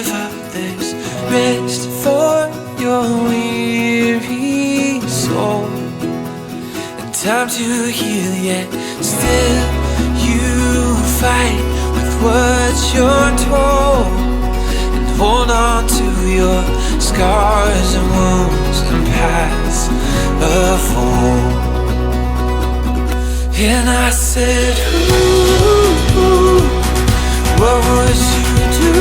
give up, there's rest for your weary soul, and time to heal, yet still you fight with what you're told, and hold on to your scars and wounds and paths of old. And I said, ooh, what would you do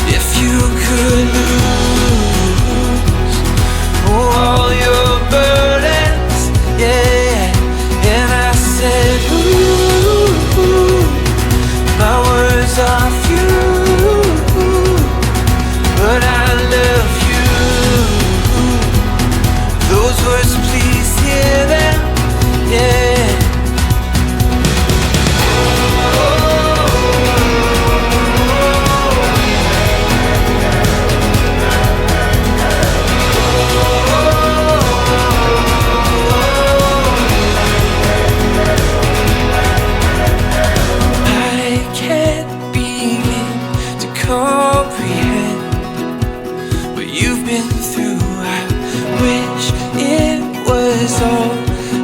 if you could lose all your burdens? Yeah. And I said, ooh, my words are few, but I love you. Those words, please hear them. Yeah.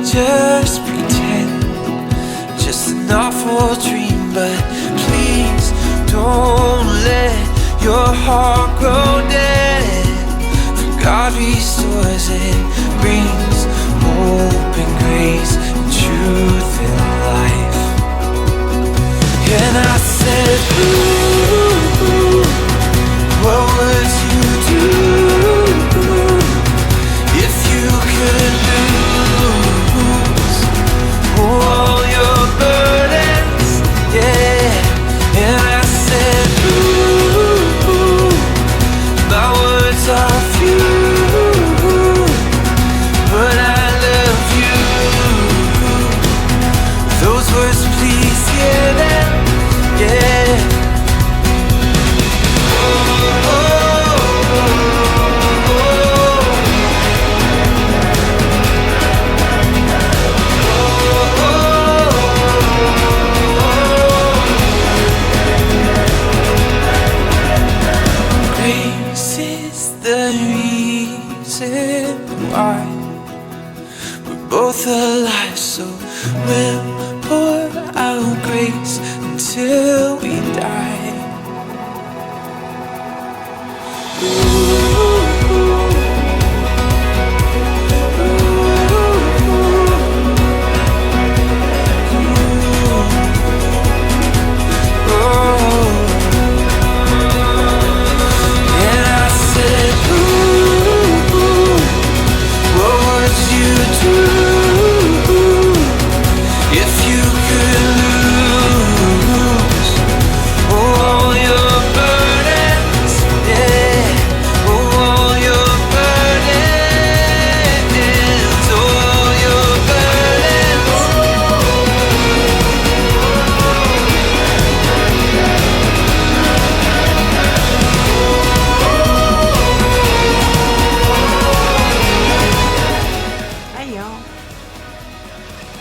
Just pretend, just an awful dream, but please don't let your heart grow dead. For God restores and brings hope and grace and truth and life. And I said, ooh, what would you do if you could lose all your burdens? Yeah. And I said, ooh, my words are few, but I love you. Those words, please hear them. Yeah. Grace is the reason why we're both alive, so we'll pour out grace until we die.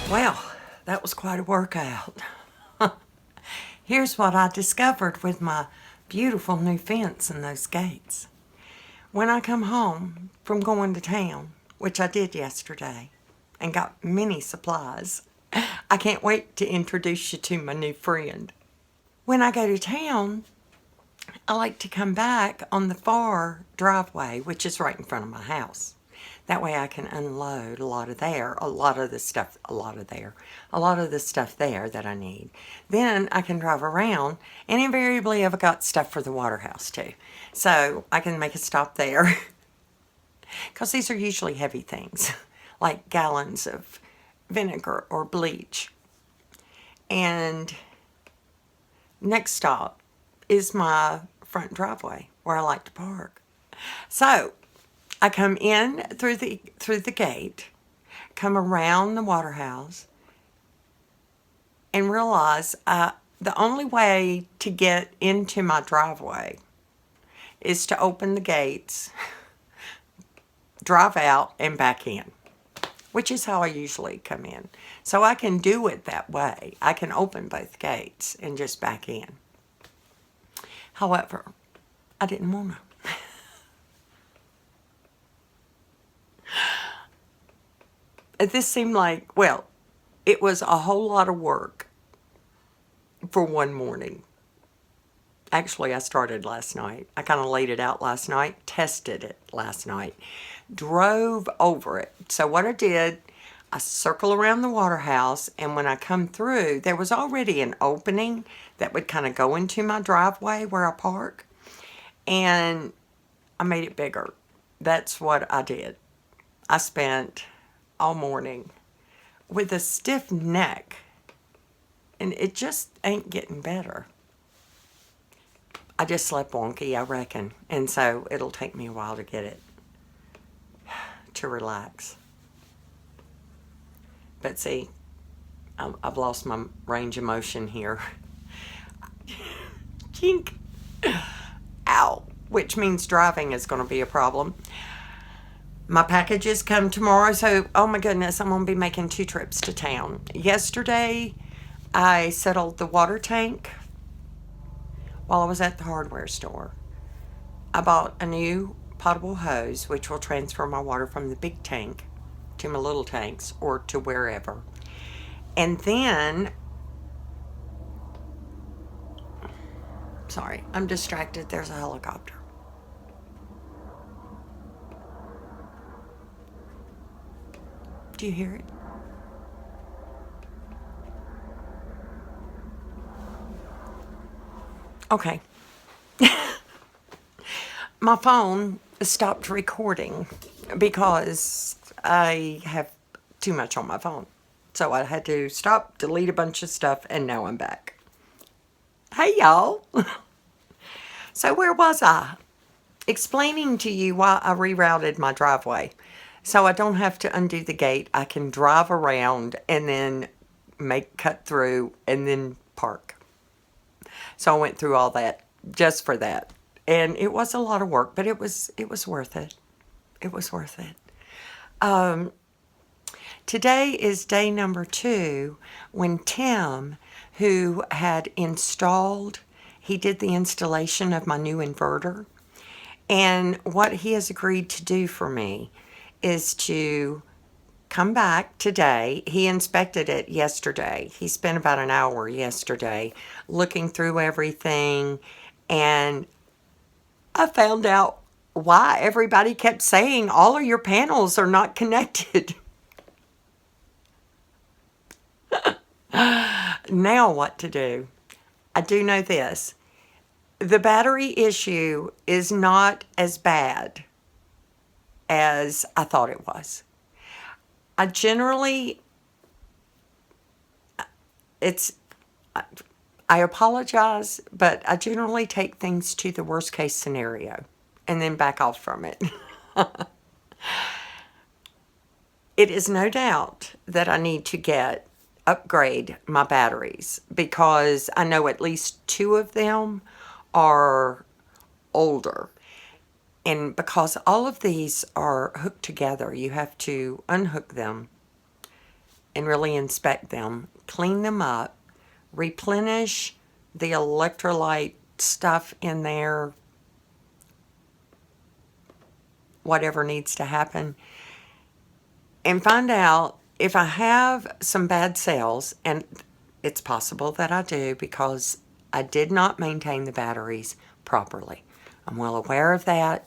Well, that was quite a workout. Here's what I discovered with my beautiful new fence and those gates. When I come home from going to town, which I did yesterday, and got many supplies, I can't wait to introduce you to my new friend. When I go to town, I like to come back on the far driveway, which is right in front of my house. That way I can unload a lot of the stuff there that I need. Then I can drive around, and invariably I've got stuff for the water house too. So I can make a stop there, because these are usually heavy things, like gallons of vinegar or bleach. And next stop is my front driveway where I like to park. So I come in through the gate, come around the water house, and realize the only way to get into my driveway is to open the gates, drive out, and back in, which is how I usually come in. So I can do it that way. I can open both gates and just back in. However, I didn't want to. This seemed like, well, it was a whole lot of work for one morning. Actually, I started last night. I kind of laid it out last night, tested it last night, drove over it. So what I did, I circle around the water house, and when I come through, there was already an opening that would kind of go into my driveway where I park, and I made it bigger. That's what I did. I spent all morning with a stiff neck, and it just ain't getting better. I just slept wonky, I reckon, and so it'll take me a while to get it to relax. But see, I've lost my range of motion here. Chink. Ow. Which means driving is going to be a problem. My packages come tomorrow, so oh my goodness, I'm going to be making 2 trips to town. Yesterday, I settled the water tank while I was at the hardware store. I bought a new potable hose, which will transfer my water from the big tank to my little tanks or to wherever. And then, sorry, I'm distracted. There's a helicopter. Do you hear it? Okay. My phone stopped recording because I have too much on my phone. So I had to stop, delete a bunch of stuff, and now I'm back. Hey, y'all. So where was I? Explaining to you why I rerouted my driveway. So I don't have to undo the gate. I can drive around and then cut through and then park. So I went through all that just for that. And it was a lot of work, but it was worth it. It was worth it. Today is day number 2 when Tim, who had installed, he did the installation of my new inverter. And what he has agreed to do for me is to come back today. He inspected it yesterday. He spent about an hour yesterday looking through everything, and I found out why everybody kept saying all of your panels are not connected. Now what to do? I do know this. The battery issue is not as bad as I thought it was. I apologize, but I generally take things to the worst case scenario and then back off from it. It is no doubt that I need to upgrade my batteries because I know at least 2 of them are older. And because all of these are hooked together, you have to unhook them and really inspect them, clean them up, replenish the electrolyte stuff in there, whatever needs to happen, and find out if I have some bad cells, and it's possible that I do because I did not maintain the batteries properly. I'm well aware of that.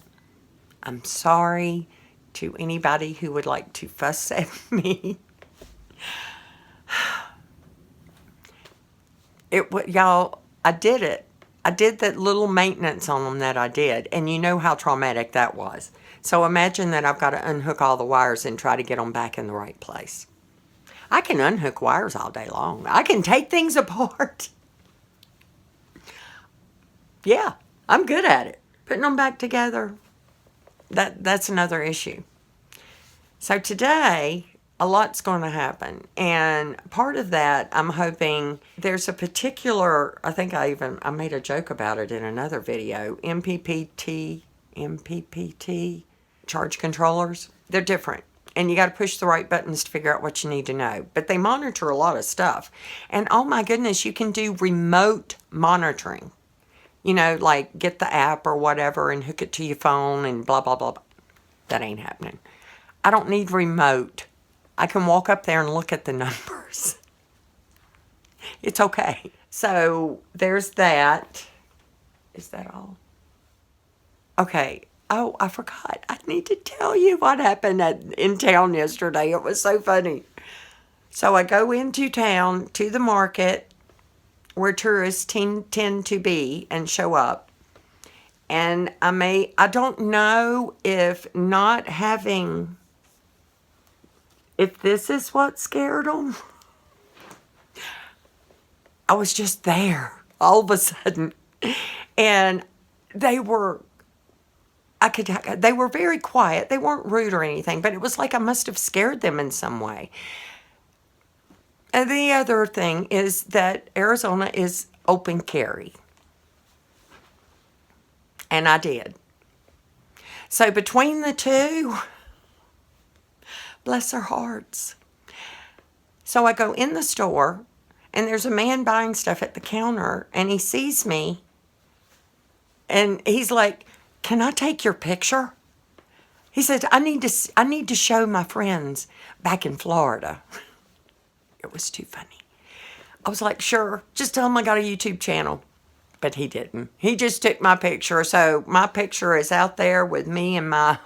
I'm sorry to anybody who would like to fuss at me. Y'all, I did it. I did that little maintenance on them that I did, and you know how traumatic that was. So imagine that I've got to unhook all the wires and try to get them back in the right place. I can unhook wires all day long. I can take things apart. Yeah, I'm good at it. Putting them back together, that's another issue. So today, a lot's going to happen. And part of that, I'm hoping there's a particular, I think I made a joke about it in another video, MPPT charge controllers. They're different. And you got to push the right buttons to figure out what you need to know. But they monitor a lot of stuff. And oh my goodness, you can do remote monitoring. You know, like get the app or whatever and hook it to your phone and blah, blah, blah, blah. That ain't happening. I don't need remote. I can walk up there and look at the numbers. It's okay. So there's that. Is that all? Okay. Oh, I forgot. I need to tell you what happened in town yesterday. It was so funny. So I go into town to the market where tourists tend to be and show up. And I don't know if not having, if this is what scared them. I was just there all of a sudden. And they were, they were very quiet. They weren't rude or anything, but it was like I must have scared them in some way. And the other thing is that Arizona is open carry. And I did. So between the two, bless their hearts. So I go in the store, and there's a man buying stuff at the counter, and he sees me, and he's like, "Can I take your picture?" He said, I need to show my friends back in Florida." It was too funny. I was like, "Sure, just tell him I got a YouTube channel." But he didn't. He just took my picture. So my picture is out there with me and I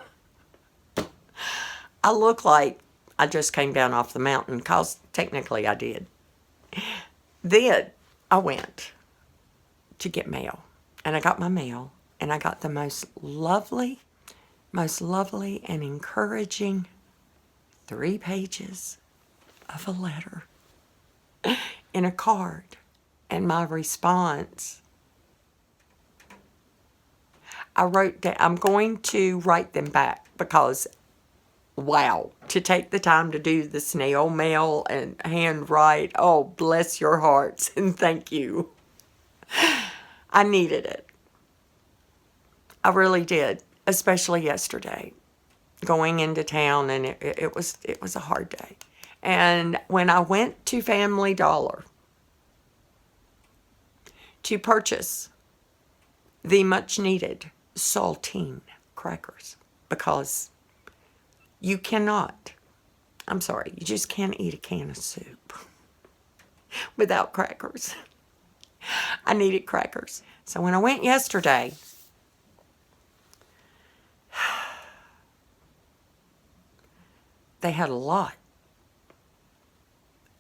look like I just came down off the mountain, because technically I did. Then I went to get mail. And I got my mail. And I got the most lovely and encouraging 3 pages of a letter in a card. And my response, I wrote down, I'm going to write them back, because wow, to take the time to do the snail mail and handwrite, oh, bless your hearts and thank you. I needed it. I really did, especially yesterday, going into town, and it was a hard day. And when I went to Family Dollar to purchase the much needed saltine crackers, because you cannot, I'm sorry, you just can't eat a can of soup without crackers. I needed crackers. So when I went yesterday, they had a lot.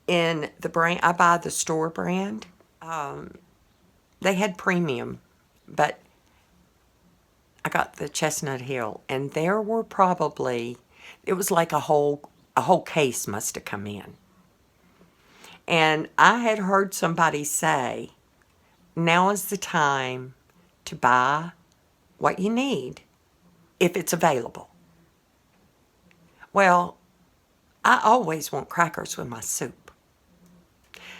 In the brand, I buy the store brand. They had premium, but I got the Chestnut Hill, and there were probably, it was like a whole case must have come in. And I had heard somebody say, now is the time to buy what you need if it's available. Well, I always want crackers with my soup.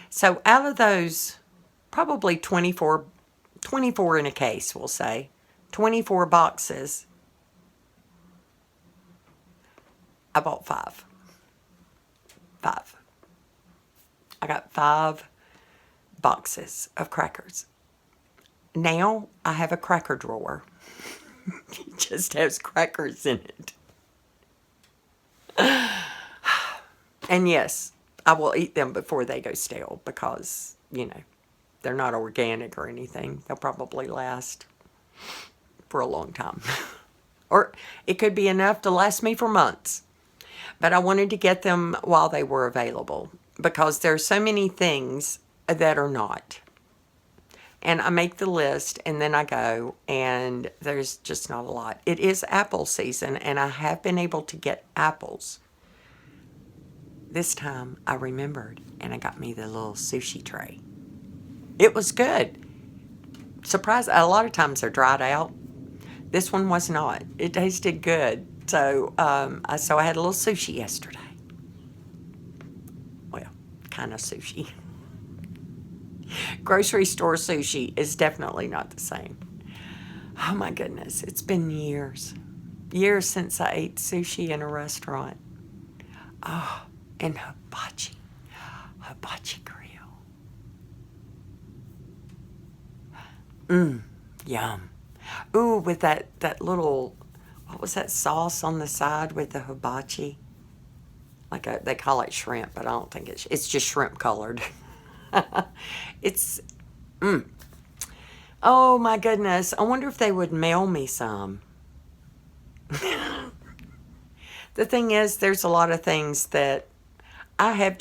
So out of those, probably 24 in a case, we'll say, 24 boxes, I bought 5. I got 5 boxes of crackers. Now I have a cracker drawer. It just has crackers in it. And yes, I will eat them before they go stale, because, you know, they're not organic or anything. They'll probably last for a long time. Or it could be enough to last me for months. But I wanted to get them while they were available, because there's so many things that are not. And I make the list, and then I go, and there's just not a lot. It is apple season, and I have been able to get apples. This time I remembered, and I got me the little sushi tray. It was good. Surprised, a lot of times they're dried out. This one was not. It tasted good. So, so I had a little sushi yesterday. Well, kind of sushi. Grocery store sushi is definitely not the same. Oh my goodness, it's been years. Years since I ate sushi in a restaurant. Oh, and hibachi grill. Yum. Ooh, with that little, what was that sauce on the side with the hibachi? They call it shrimp, but I don't think it's just shrimp colored. It's, oh my goodness. I wonder if they would mail me some. The thing is, there's a lot of things that I have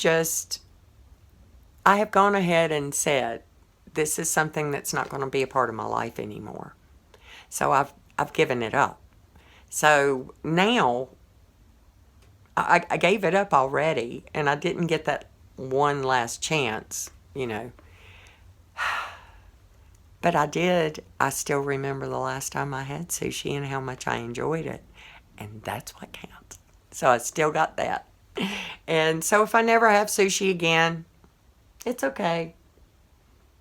gone ahead and said, this is something that's not going to be a part of my life anymore. So I've given it up. So now I gave it up already, and I didn't get that one last chance, you know. But I did. I still remember the last time I had sushi and how much I enjoyed it. And that's what counts. So I still got that. And so if I never have sushi again, it's okay.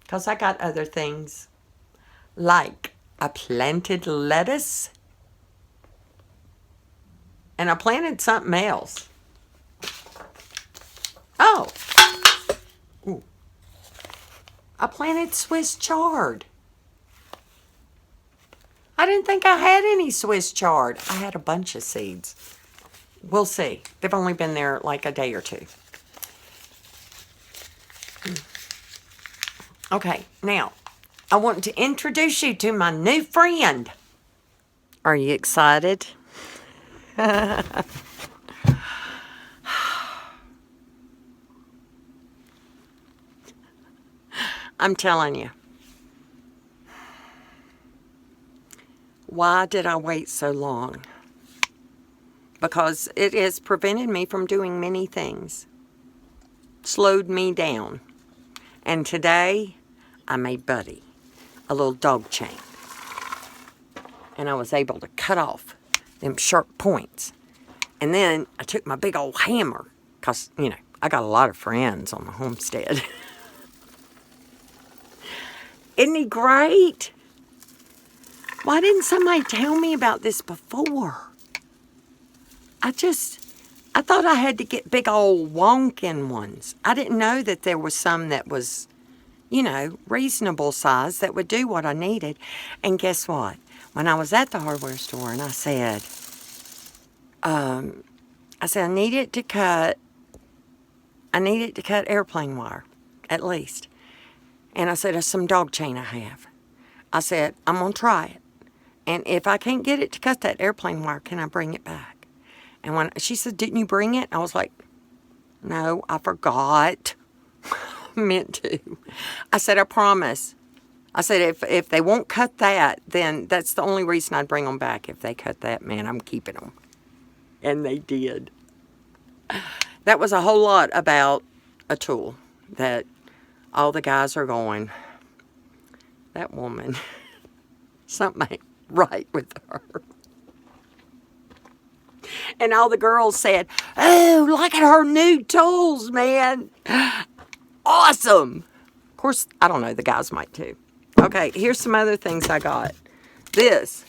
Because I got other things. Like I planted lettuce. And I planted something else. Oh. Ooh. I planted Swiss chard. I didn't think I had any Swiss chard. I had a bunch of seeds. We'll see. They've only been there like a day or two. Okay, now, I want to introduce you to my new friend. Are you excited? I'm telling you. Why did I wait so long? Because it has prevented me from doing many things. Slowed me down. And today, I made Buddy a little dog chain. And I was able to cut off them sharp points. And then I took my big old hammer, because, you know, I got a lot of friends on the homestead. Isn't he great? Why didn't somebody tell me about this before? I thought I had to get big old wonkin' ones. I didn't know that there was some that was, you know, reasonable size that would do what I needed. And guess what? When I was at the hardware store and I said, I need it to cut airplane wire, at least. And I said, there's some dog chain I have. I said, I'm going to try it. And if I can't get it to cut that airplane wire, can I bring it back? And when she said, didn't you bring it? I was like, no, I forgot. Meant to. I said, I promise. I said, if they won't cut that, then that's the only reason I'd bring them back. If they cut that, man, I'm keeping them. And they did. That was a whole lot about a tool that all the guys are going, that woman, something ain't right with her. And all the girls said, oh, look at her new tools, man. Awesome. Of course, I don't know, the guys might too. Okay, here's some other things I got. This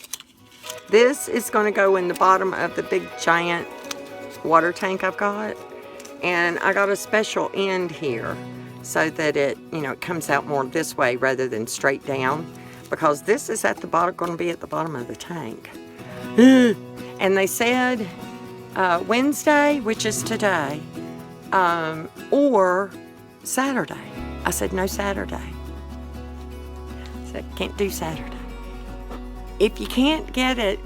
is going to go in the bottom of the big giant water tank I've got. And I got a special end here so that it, you know, it comes out more this way rather than straight down. Because this is at the bottom, going to be at the bottom of the tank. And they said Wednesday, which is today, or Saturday. I said, no Saturday. I said, can't do Saturday. If you can't get it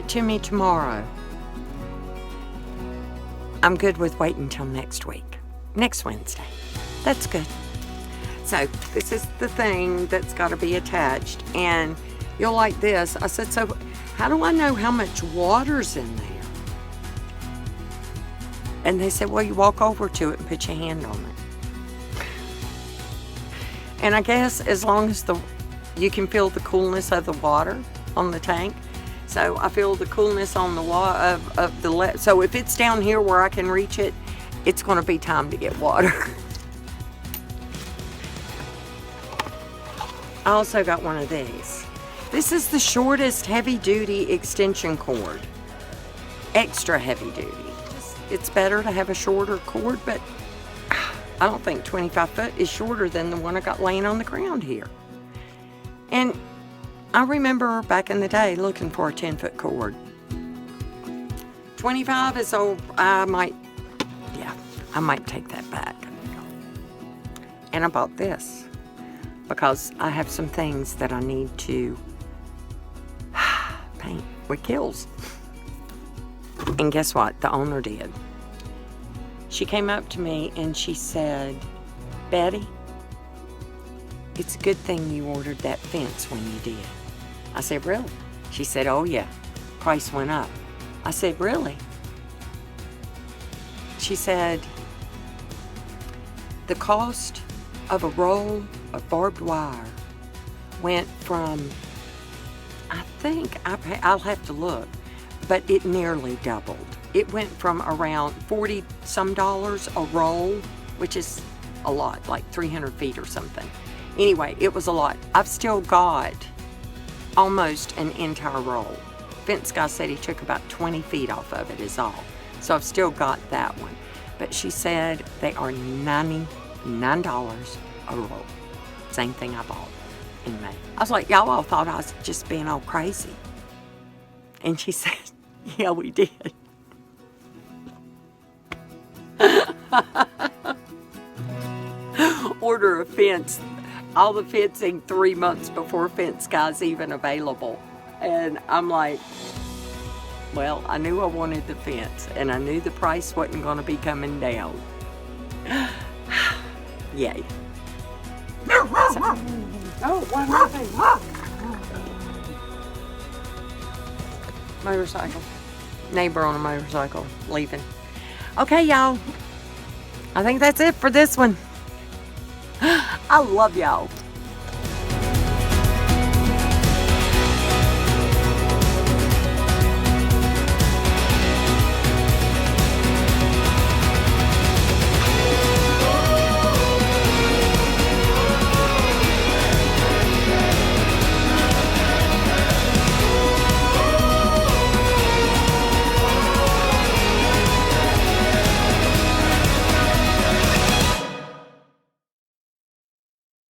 to me tomorrow, I'm good with waiting till next week. Next Wednesday. That's good. So this is the thing that's got to be attached. And you'll like this. I said, so how do I know how much water's in there? And they said, well, you walk over to it and put your hand on it. And I guess as long as you can feel the coolness of the water on the tank. So I feel the coolness on the water of the so if it's down here where I can reach it, it's going to be time to get water. I also got one of these. This is the shortest heavy-duty extension cord. Extra heavy-duty. It's better to have a shorter cord, but I don't think 25 foot is shorter than the one I got laying on the ground here. And I remember back in the day looking for a 10-foot cord. 25 is old. I might take that back. And I bought this because I have some things that I need to paint with Kills. And guess what? The owner did. She came up to me and she said, Betty, it's a good thing you ordered that fence when you did. I said, really? She said, oh yeah, price went up. I said, really? She said, the cost of a roll of barbed wire went from, I think, I'll have to look, but it nearly doubled. It went from around $40 some a roll, which is a lot, like 300 feet or something. Anyway, it was a lot. I've still got almost an entire roll. Fence guy said he took about 20 feet off of it is all. So I've still got that one. But she said they are $99 a roll. Same thing I bought in May. I was like, y'all all thought I was just being all crazy. And she said, yeah, we did. Order a fence, all the fencing 3 months before Fence Guy's even available. And I'm like, well, I knew I wanted the fence and I knew the price wasn't going to be coming down. Yay. Oh, one more thing. Motorcycle. Neighbor on a motorcycle leaving. Okay, y'all. I think that's it for this one. I love y'all.